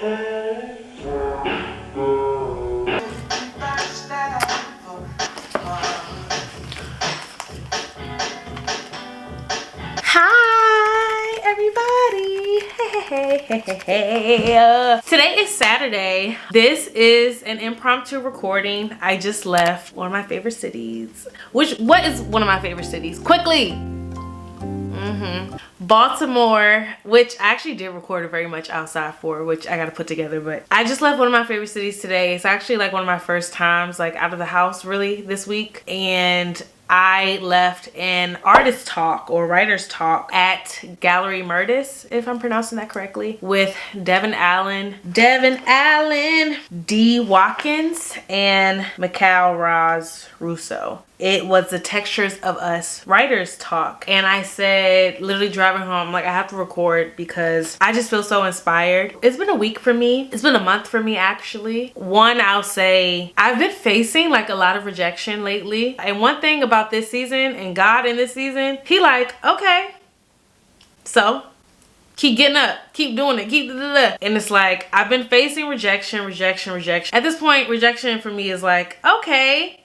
Hi everybody. Hey. Today is Saturday. This is an impromptu recording. I just left one of my favorite cities. What is one of my favorite cities? Quickly. Baltimore, which I actually did record it very much outside for, which I gotta put together, but I just left one of my favorite cities today. It's actually like one of my first times like out of the house really this week, and I left an artist talk or writer's talk at Gallery Murtis, if I'm pronouncing that correctly, with Devin Allen, D. Watkins, and Mikhail Raz Russo. It was the Textures of Us writers talk, and I said, literally driving home, like I have to record because I just feel so inspired. It's been a week for me. It's been a month for me actually. One, I'll say I've been facing like a lot of rejection lately, and one thing about this season and God in this season, he like, okay, so keep getting up, keep doing it, keep and it's like I've been facing rejection. At this point, rejection for me is like, okay,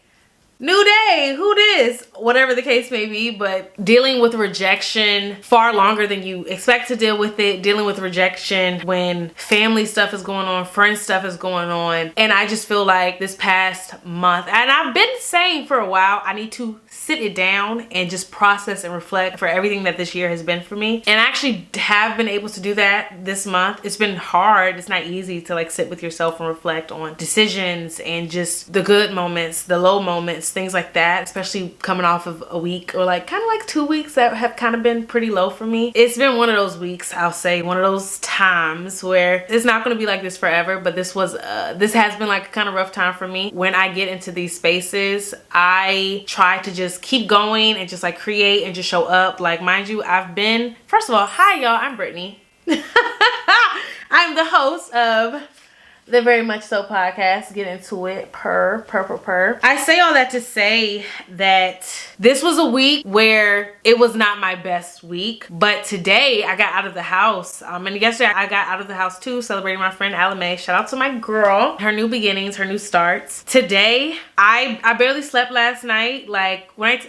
new day, who dis? Whatever the case may be, but dealing with rejection far longer than you expect to deal with it, dealing with rejection when family stuff is going on, friend stuff is going on. And I just feel like this past month, and I've been saying for a while, I need to sit it down and just process and reflect for everything that this year has been for me. And I actually have been able to do that this month. It's been hard. It's not easy to like sit with yourself and reflect on decisions and just the good moments, the low moments, things like that, especially coming off of a week or like kind of like 2 weeks that have kind of been pretty low for me. It's been one of those weeks, I'll say, one of those times where it's not going to be like this forever, but this has been like a kind of rough time for me. When I get into these spaces, I try to just keep going and just like create and just show up. Like, mind you, I've been, first of all, hi y'all, I'm Brittany. I'm the host of the Very Much So podcast. Get into it. Purr. I say all that to say that this was a week where it was not my best week, but today I got out of the house. And yesterday I got out of the house too, celebrating my friend Alame. Shout out to my girl, her new beginnings, her new starts. Today I barely slept last night. Like when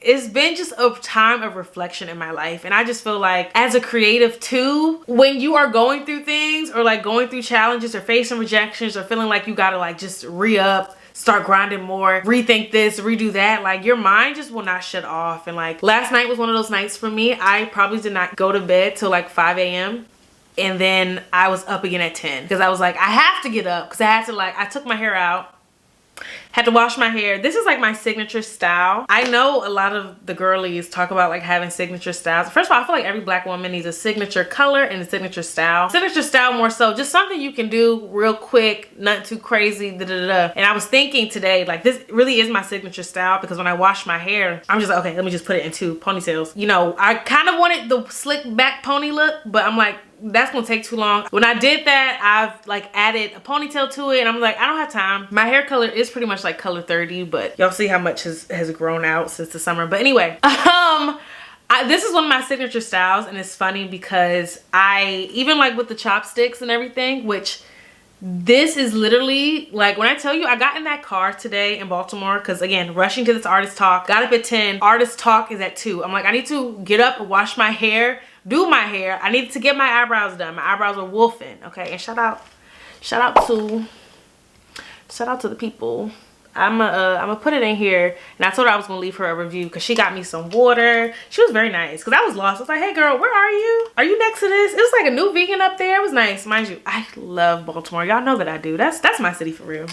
it's been just a time of reflection in my life, and I just feel like as a creative too, when you are going through things or like going through challenges or facing rejections or feeling like you gotta like just re-up, start grinding more, rethink this, redo that, like your mind just will not shut off. And like last night was one of those nights for me. I probably did not go to bed till like 5 a.m. and then I was up again at 10 because I was like, I have to get up because I had to like, I took my hair out, had to wash my hair. This is like my signature style. I know a lot of the girlies talk about like having signature styles. First of all, I feel like every black woman needs a signature color and a signature style. Signature style more so just something you can do real quick, not too crazy, And I was thinking today, like this really is my signature style because when I wash my hair, I'm just like, okay, let me just put it in 2 ponytails. You know, I kind of wanted the slick back pony look, but I'm like, that's gonna take too long. When I did that, I've like added a ponytail to it, and I'm like, I don't have time. My hair color is pretty much like color 30, but y'all see how much has grown out since the summer. But anyway, this is one of my signature styles, and it's funny because I even like with the chopsticks and everything, which this is literally like when I tell you I got in that car today in Baltimore because again, rushing to this artist talk, got up at 10, artist talk is at 2. I'm like, I need to get up and wash my hair, do my hair. I needed to get my eyebrows done. My eyebrows were wolfing. Okay, and shout out to the people. I'm gonna put it in here, and I told her I was gonna leave her a review because she got me some water. She was very nice because I was lost. I was like, hey girl, where are you? Are you next to this? It was like a new vegan up there. It was nice. Mind you, I love Baltimore. Y'all know that I do. That's my city for real.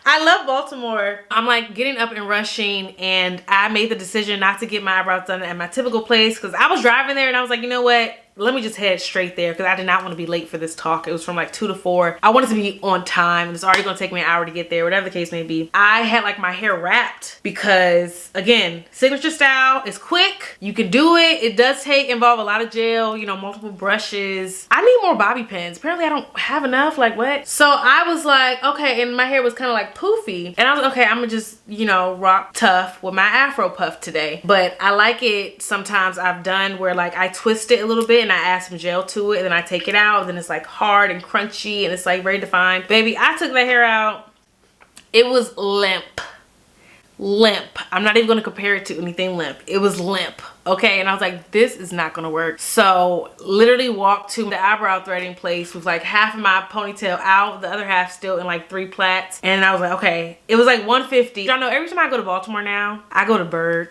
I love Baltimore. I'm like getting up and rushing, and I made the decision not to get my eyebrows done at my typical place because I was driving there and I was like, you know what? Let me just head straight there because I did not want to be late for this talk. It was from like 2 to 4. I wanted to be on time. It's already gonna take me an hour to get there, whatever the case may be. I had like my hair wrapped because again, signature style is quick. You can do it. It does involve a lot of gel, you know, multiple brushes. I need more bobby pins. Apparently I don't have enough, like what? So I was like, okay, and my hair was kind of like poofy. And I was like, okay, I'm gonna just, you know, rock tough with my afro puff today. But I like it sometimes I've done where like I twist it a little bit and I add some gel to it, and then I take it out, and then it's like hard and crunchy and it's like very defined. Baby, I took that hair out. It was limp. I'm not even gonna compare it to anything limp. It was limp, okay? And I was like, this is not gonna work. So literally walked to the eyebrow threading place with like half of my ponytail out, the other half still in like 3 plaits. And I was like, okay. It was like $150. Y'all know every time I go to Baltimore now, I go to Bird.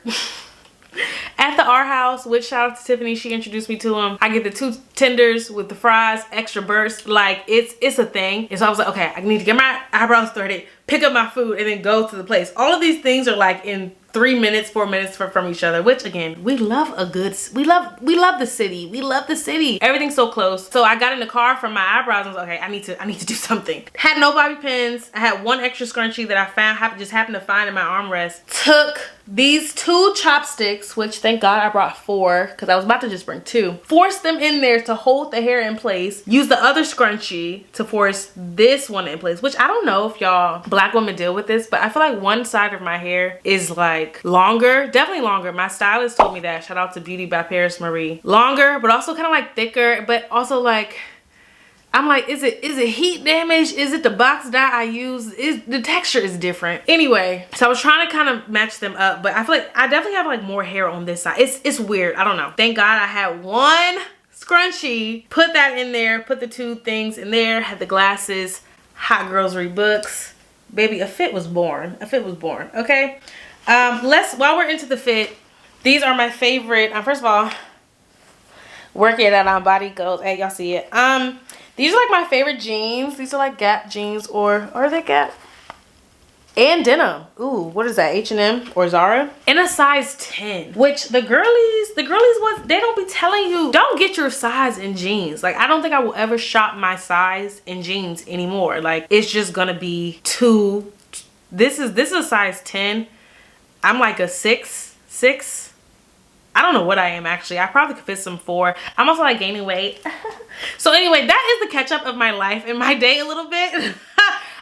At the R House, which shout out to Tiffany, she introduced me to him. I get the 2 tenders with the fries, extra burst. Like it's a thing. And so I was like, okay, I need to get my eyebrows threaded, pick up my food, and then go to the place. All of these things are like in 3 minutes, 4 minutes from each other, which again, we love a good, we love the city. We love the city. Everything's so close. So I got in the car from my eyebrows and was like, okay, I need to do something. Had no bobby pins. I had 1 extra scrunchie that I found, just happened to find in my armrest. Took these 2 chopsticks, which thank God I brought 4 because I was about to just bring 2. Forced them in there to hold the hair in place. Use the other scrunchie to force this one in place, which I don't know if y'all black women deal with this, but I feel like one side of my hair is like longer, definitely longer. My stylist told me that. Shout out to Beauty by Paris Marie. Longer, but also kind of like thicker, but also like, I'm like, is it heat damage? Is it the box dye I use? The texture is different. Anyway, so I was trying to kind of match them up, but I feel like I definitely have like more hair on this side. It's weird. I don't know. Thank God I had 1 scrunchie. Put that in there. Put the 2 things in there. Had the glasses. Hot Girlsry books. Baby, a fit was born. A fit was born. Okay. While we're into the fit, these are my favorite. First of all, working out on body goals. Hey, y'all see it. These are like my favorite jeans. These are like Gap jeans, or are they Gap? And denim. Ooh, what is that? H&M or Zara? In a size 10, which the girlies ones, they don't be telling you, don't get your size in jeans. Like, I don't think I will ever shop my size in jeans anymore. Like, it's just gonna be too, this is a size 10. I'm like a 6. I don't know what I am actually. I probably could fit some 4. I'm also like gaining weight. So anyway, that is the catch up of my life and my day a little bit.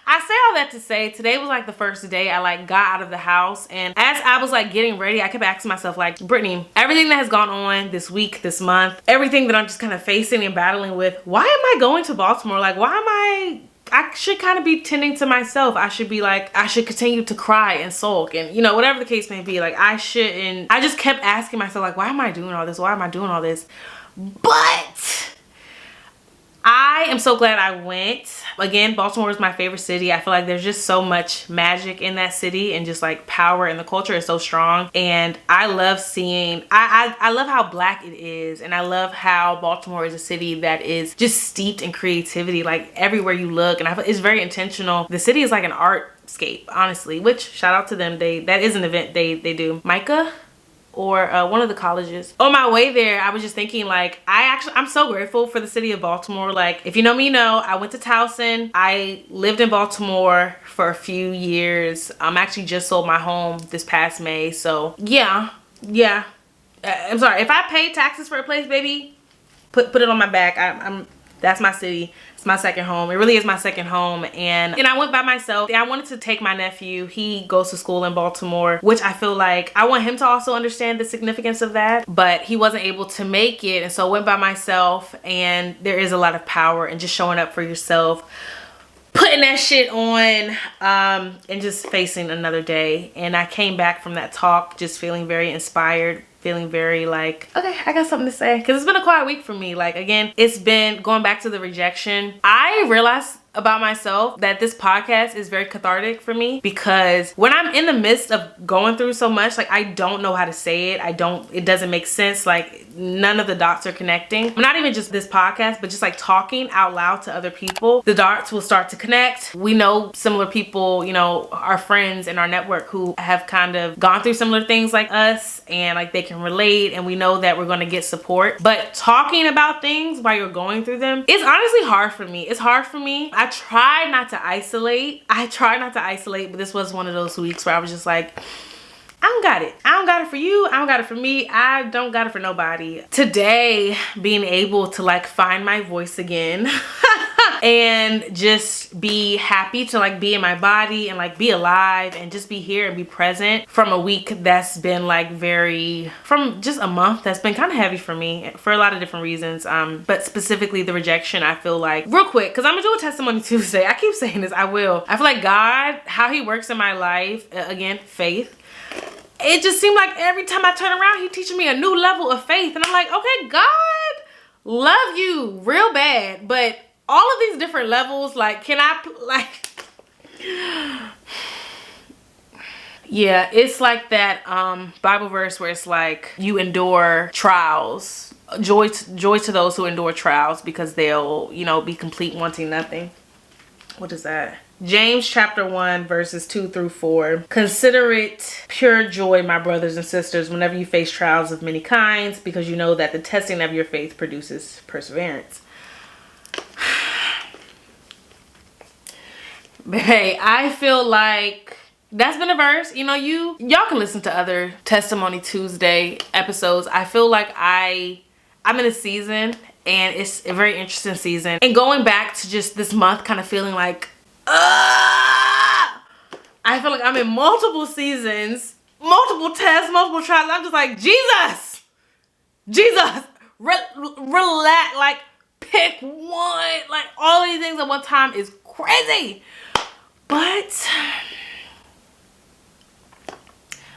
I say all that to say today was like the first day I like got out of the house, and as I was like getting ready, I kept asking myself like, Brittany, everything that has gone on this week, this month, everything that I'm just kind of facing and battling with, why am I going to Baltimore? Like, why am I should kind of be tending to myself. I should be like, I should continue to cry and sulk and, you know, whatever the case may be. Like, I shouldn't. I just kept asking myself, like, why am I doing all this? Why am I doing all this? But I am so glad I went. Again, Baltimore is my favorite city. I feel like there's just so much magic in that city, and just like power, and the culture is so strong. And I love seeing, I love how black it is, and I love how Baltimore is a city that is just steeped in creativity, like everywhere you look. And I feel it's very intentional. The city is like an artscape, honestly, which shout out to them. That is an event they do. Micah, or one of the colleges. On my way there, I was just thinking like, I'm so grateful for the city of Baltimore. Like, if you know me, you know, I went to Towson. I lived in Baltimore for a few years. Actually just sold my home this past May. So yeah. I'm sorry, if I pay taxes for a place, baby, put it on my back. That's my city. It's my second home. It really is my second home. And I went by myself. I wanted to take my nephew. He goes to school in Baltimore, which I feel like I want him to also understand the significance of that, but he wasn't able to make it. And so I went by myself, and there is a lot of power in just showing up for yourself, putting that shit on, and just facing another day. And I came back from that talk just feeling very inspired, feeling very like, okay, I got something to say. Because it's been a quiet week for me. Like, again, it's been going back to the rejection. I realized about myself that this podcast is very cathartic for me, because when I'm in the midst of going through so much, like, I don't know how to say it. It doesn't make sense. Like, none of the dots are connecting. Not even just this podcast, but just like talking out loud to other people, the dots will start to connect. We know similar people, you know, our friends in our network who have kind of gone through similar things like us, and like they can relate, and we know that we're going to get support. But talking about things while you're going through them is honestly hard for me. It's hard for me. I try not to isolate. But this was one of those weeks where I was just like, I don't got it. I don't got it for you. I don't got it for me. I don't got it for nobody. Today, being able to like find my voice again and just be happy to like be in my body and like be alive and just be here and be present from a week that's been like from just a month that's been kind of heavy for me for a lot of different reasons. But specifically the rejection, I feel like, real quick, because I'm gonna do a testimony Tuesday. I keep saying this, I will. I feel like God, how he works in my life, again, faith. It just seemed like every time I turn around, he teaching me a new level of faith. And I'm like, okay, God, love you real bad. But all of these different levels, like, can I, like, yeah, it's like that Bible verse where it's like, you endure trials. Joy to those who endure trials, because they'll, you know, be complete, wanting nothing. What is that? James chapter 1 verses 2 through 4. Consider it pure joy, my brothers and sisters, whenever you face trials of many kinds, because you know that the testing of your faith produces perseverance. But hey, I feel like that's been a verse. You know, y'all can listen to other Testimony Tuesday episodes. I feel like I'm in a season, and it's a very interesting season. And going back to just this month, kind of feeling like, I feel like I'm in multiple seasons, multiple tests, multiple trials. I'm just like, Jesus, relax, like pick one. Like all these things at one time is crazy. But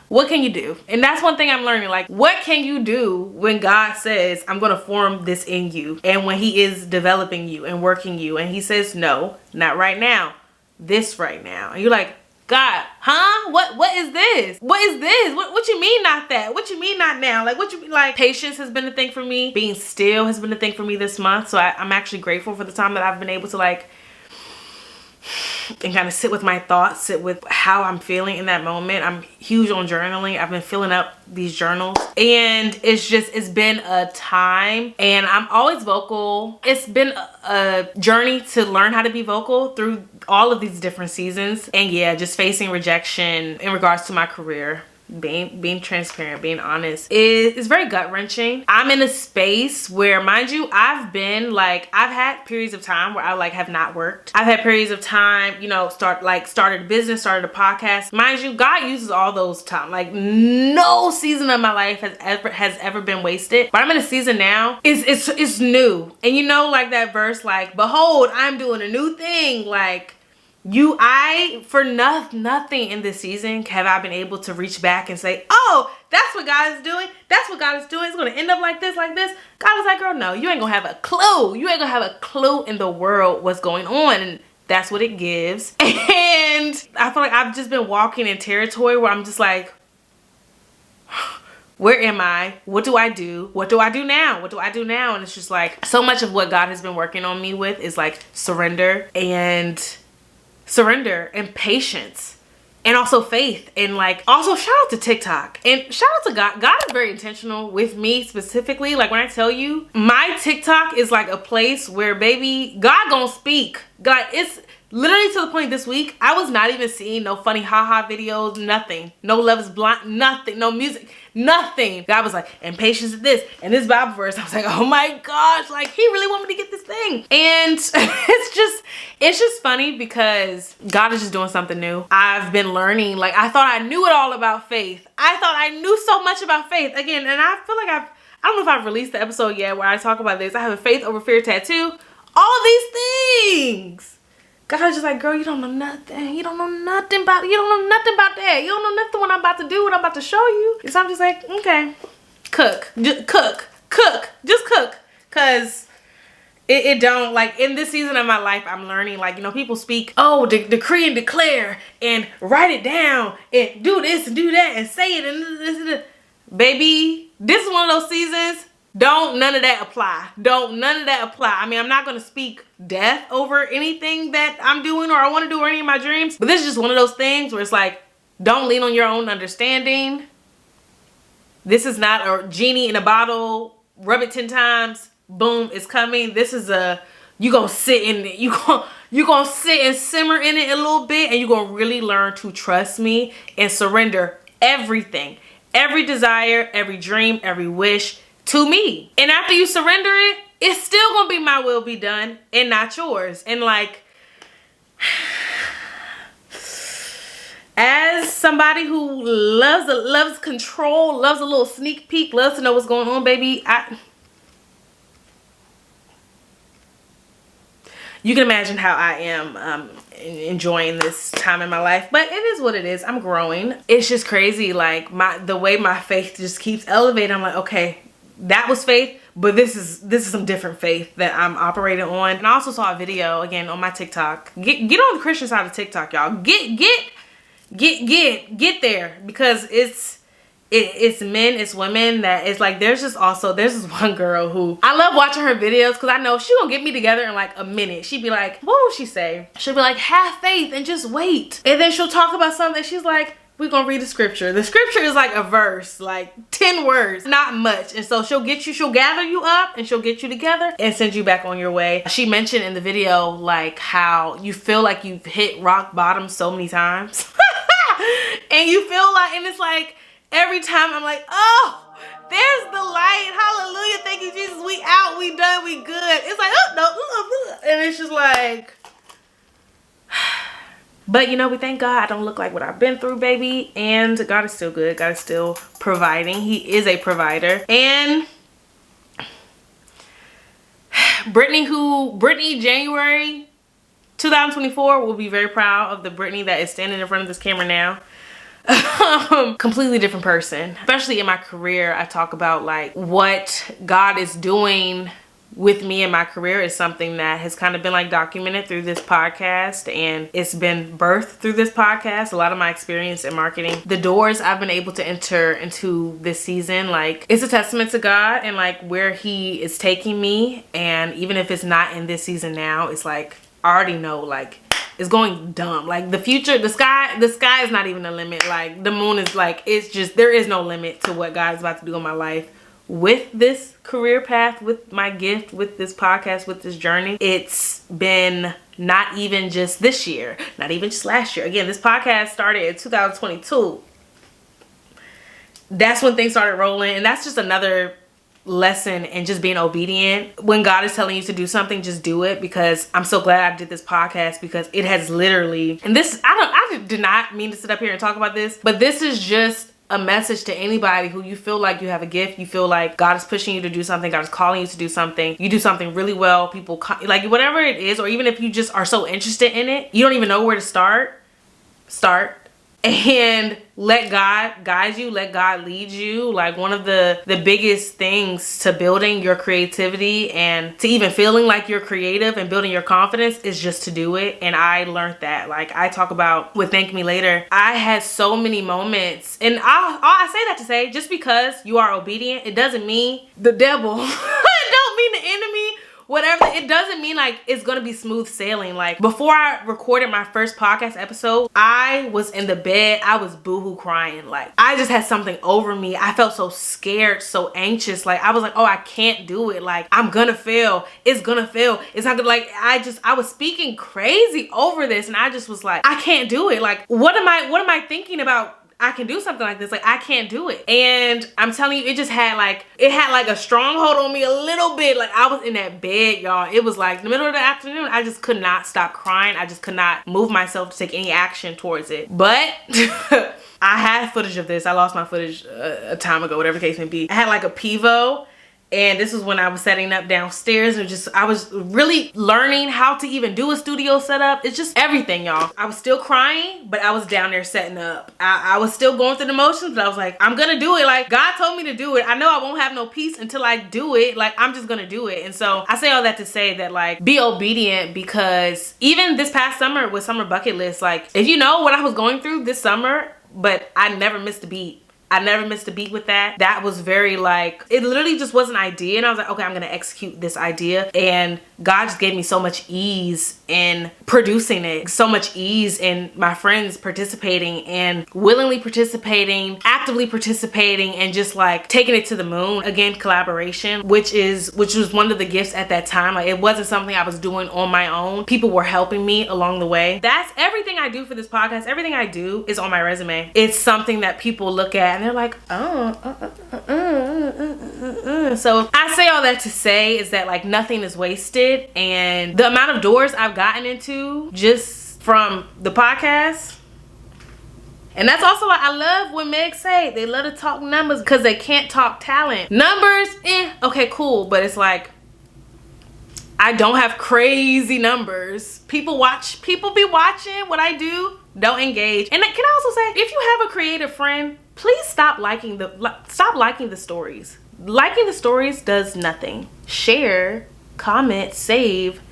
what can you do? And that's one thing I'm learning. Like, what can you do when God says, I'm going to form this in you? And when he is developing you and working you, and he says, no, not right now, this right now. And you're like, God, huh? What is this? What is this? What you mean not that? What you mean not now? Like, what you mean? Like, patience has been a thing for me. Being still has been a thing for me this month. So I'm actually grateful for the time that I've been able to like, and kind of sit with my thoughts, sit with how I'm feeling in that moment. I'm huge on journaling. I've been filling up these journals, and it's been a time, and I'm always vocal. It's been a journey to learn how to be vocal through all of these different seasons. And yeah, just facing rejection in regards to my career. Being transparent, being honest is very gut-wrenching. I'm in a space where, mind you, I've had periods of time where I like have not worked. I've had periods of time, you know, started a business, started a podcast. Mind you, God uses all those time. Like no season of my life has ever been wasted. But I'm in a season now, it's new. And you know, like that verse, like, behold, I'm doing a new thing. Like, for nothing in this season have I been able to reach back and say, oh, that's what God is doing. That's what God is doing. It's going to end up like this, like this. God was like, girl, no, you ain't going to have a clue. You ain't going to have a clue in the world what's going on. And that's what it gives. And I feel like I've just been walking in territory where I'm just like, where am I? What do I do? What do I do now? What do I do now? And it's just like, so much of what God has been working on me with is like surrender and patience, and also faith, and like also shout out to TikTok and shout out to God. God is very intentional with me specifically. Like when I tell you, my TikTok is like a place where baby God gonna speak. God, it's literally to the point this week I was not even seeing no funny haha videos, nothing, no Love is Blind, nothing, no music, nothing. God was like, and patience is this, and this Bible verse. I was like, oh my gosh, like he really want me to get this thing. And it's just funny because God is just doing something new. I've been learning, like I thought I knew it all about faith. I thought I knew so much about faith again. And I feel like I don't know if I've released the episode yet where I talk about this. I have a faith over fear tattoo, all these things. God is just like, girl, you don't know nothing. You don't know nothing about that. You don't know nothing what I'm about to do, what I'm about to show you. So I'm just like, okay, cook. Just cook. Cause it don't, like in this season of my life, I'm learning, like, you know, people speak, oh, decree and declare and write it down and do this and do that and say it and this. Baby, this is one of those seasons. Don't none of that apply. I mean, I'm not going to speak death over anything that I'm doing or I want to do or any of my dreams. But this is just one of those things where it's like, don't lean on your own understanding. This is not a genie in a bottle. Rub it 10 times. Boom, it's coming. This is you going to sit in it. You going to sit and simmer in it a little bit, and you're going to really learn to trust me and surrender everything. Every desire, every dream, every wish to me. And after you surrender it, it's still gonna be my will be done and not yours. And like, as somebody who loves control, loves a little sneak peek, loves to know what's going on, baby, you can imagine how I am enjoying this time in my life. But it is what it is. I'm growing. It's just crazy, like the way my faith just keeps elevating. I'm like, okay, that was faith, but this is some different faith that I'm operating on. And I also saw a video again on my TikTok. Get on the Christian side of TikTok, y'all. Get there, because it's men, it's women that it's like, there's this one girl who I love watching her videos, because I know she gonna get me together in like a minute. She'd be like, what will she say? She'll be like, have faith and just wait. And then she'll talk about something. She's like, we're gonna read the scripture. The scripture is like a verse, like 10 words, not much. And so she'll gather you up and she'll get you together and send you back on your way. She mentioned in the video like how you feel like you've hit rock bottom so many times. And you feel like, and it's like, every time I'm like, oh, there's the light. Hallelujah. Thank you, Jesus. We out. We done. We good. It's like, oh, no. And it's just like, but you know, we thank God I don't look like what I've been through, baby. And God is still good. God is still providing. He is a provider. And Brittany January 2024 will be very proud of the Brittany that is standing in front of this camera now. Completely different person. Especially in my career, I talk about like what God is doing with me in my career is something that has kind of been like documented through this podcast, and it's been birthed through this podcast. A lot of my experience in marketing, the doors I've been able to enter into this season, like it's a testament to God and like where He is taking me. And even if it's not in this season now, it's like I already know like it's going dumb. Like the future, the sky is not even a limit. Like the moon is like, it's just, there is no limit to what God is about to do in my life with this career path, with my gift, with this podcast, with this journey. It's been not even just this year, not even just last year. Again, this podcast started in 2022. That's when things started rolling. And that's just another lesson in just being obedient. When God is telling you to do something, just do it. Because I'm so glad I did this podcast, because it has literally, and this, I did not mean to sit up here and talk about this, but this is just a message to anybody who you feel like you have a gift, you feel like God is pushing you to do something, God is calling you to do something, you do something really well, people like whatever it is, or even if you just are so interested in it, you don't even know where to start and let God guide you, let God lead you. Like one of the biggest things to building your creativity and to even feeling like you're creative and building your confidence is just to do it. And I learned that. Like I talk about with Thank Me Later, I had so many moments, and I say that to say, just because you are obedient, it doesn't mean the devil, it don't mean the enemy, whatever, it doesn't mean like it's gonna be smooth sailing. Like before I recorded my first podcast episode, I was in the bed, I was boohoo crying. Like I just had something over me. I felt so scared, so anxious. Like I was like, oh, I can't do it. Like I'm gonna fail. It's gonna fail. It's not gonna, like I was speaking crazy over this, and I just was like, I can't do it. Like what am I thinking about? I can do something like this. Like I can't do it. And I'm telling you, it just had like, a stronghold on me a little bit. Like I was in that bed, y'all. It was like the middle of the afternoon. I just could not stop crying. I just could not move myself to take any action towards it. But I had footage of this. I lost my footage a time ago, whatever the case may be. I had like a Pivo. And this was when I was setting up downstairs, and I was really learning how to even do a studio setup. It's just everything, y'all. I was still crying, but I was down there setting up. I was still going through the motions, but I was like, I'm gonna do it. Like God told me to do it. I know I won't have no peace until I do it. Like I'm just gonna do it. And so I say all that to say that like, be obedient, because even this past summer with Summer Bucket List, like if you know what I was going through this summer, but I never missed a beat. I never missed a beat with that. That was very like, it literally just was an idea, and I was like, okay, I'm gonna execute this idea. And God just gave me so much ease in producing it, so much ease in my friends participating and willingly participating, actively participating, and just like taking it to the moon. Again, collaboration, which was one of the gifts at that time. Like it wasn't something I was doing on my own. People were helping me along the way. That's everything I do for this podcast. Everything I do is on my resume. It's something that people look at and they're like, oh, So I say all that to say is that like nothing is wasted, and the amount of doors I've gotten into just from the podcast. And that's also why I love when Meg say they love to talk numbers, because they can't talk talent. Numbers, okay, cool, but it's like I don't have crazy numbers. People be watching what I do, don't engage. And can I also say, if you have a creative friend, please stop liking the stories. Liking the stories does nothing. Share, comment, save.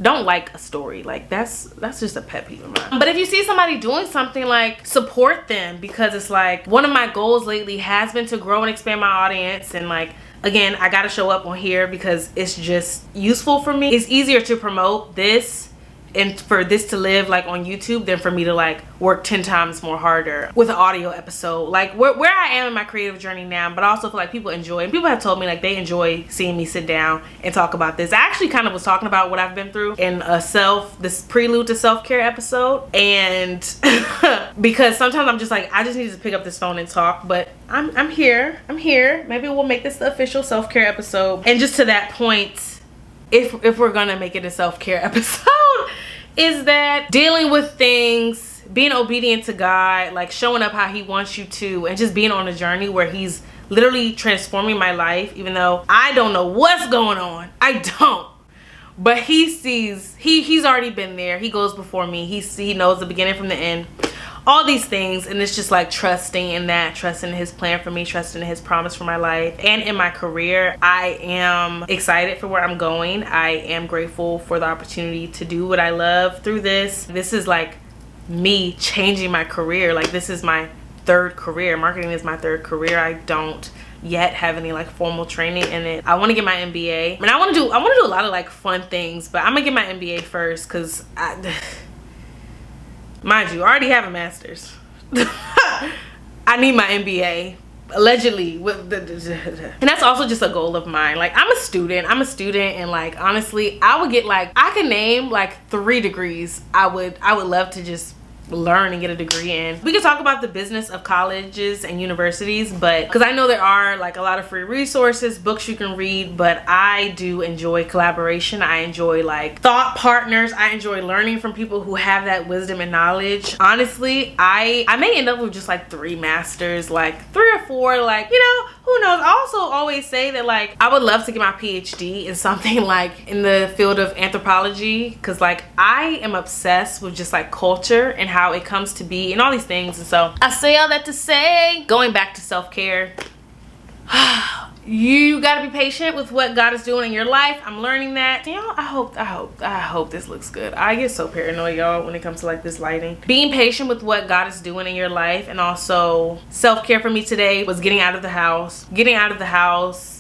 Don't like a story. Like that's just a pet peeve of mine. But if you see somebody doing something, like support them, because it's like one of my goals lately has been to grow and expand my audience. And like, again, I gotta show up on here because it's just useful for me. It's easier to promote this and for this to live like on YouTube than for me to like work 10 times more harder with an audio episode. Like where I am in my creative journey now, but I also feel like people enjoy, and people have told me like they enjoy seeing me sit down and talk about this. I actually kind of was talking about what I've been through in this prelude to self-care episode, and because sometimes I'm just like, I just need to pick up this phone and talk, but I'm here. Maybe we'll make this the official self-care episode. And just to that point, if we're gonna make it a self-care episode, is that dealing with things, being obedient to God, like showing up how he wants you to, and just being on a journey where he's literally transforming my life, even though I don't know what's going on. I don't. But he sees, he's already been there. He goes before me. He knows the beginning from the end. All these things, and it's just like trusting in that, trusting in his plan for me, trusting in his promise for my life and in my career. I am excited for where I'm going. I am grateful for the opportunity to do what I love through this. This is like me changing my career. Like this is my third career. Marketing is my third career. I don't yet have any like formal training in it. I want to get my MBA. I mean, I want to do a lot of like fun things, but I'm gonna get my MBA first, because mind you, I already have a master's. I need my MBA, allegedly. And that's also just a goal of mine. Like I'm a student, and like honestly, I would get like, I could name like 3 degrees I would love to just learn and get a degree in. We could talk about the business of colleges and universities, but because I know there are like a lot of free resources, books you can read, but I do enjoy collaboration. I enjoy like thought partners. I enjoy learning from people who have that wisdom and knowledge. Honestly, I may end up with just like 3 masters, like 3 or 4, like, you know, who knows. I also always say that like I would love to get my PhD in something like in the field of anthropology, because like I am obsessed with just like culture and how it comes to be and all these things. And so I say all that to say, going back to self-care, you gotta be patient with what God is doing in your life. I'm learning that. Y'all, I hope this looks good. I get so paranoid, y'all, when it comes to like this lighting. Being patient with what God is doing in your life, and also self-care for me today was getting out of the house,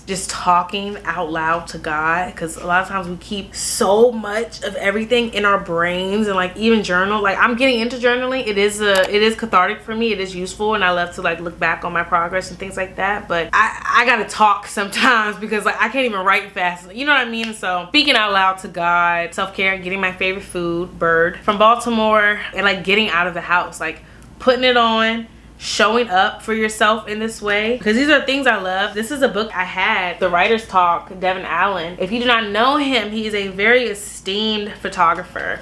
just talking out loud to God, because a lot of times we keep so much of everything in our brains, and like even journal. Like I'm getting into journaling. It is cathartic for me. It is useful, and I love to like look back on my progress and things like that. But I gotta talk sometimes, because like I can't even write fast. You know what I mean? So speaking out loud to God, self-care, getting my favorite food, bird from Baltimore, and like getting out of the house, like putting it on, showing up for yourself in this way, because these are things I love. This is a book I had, The Writer's Talk, Devin Allen. If you do not know him, he is a very esteemed photographer.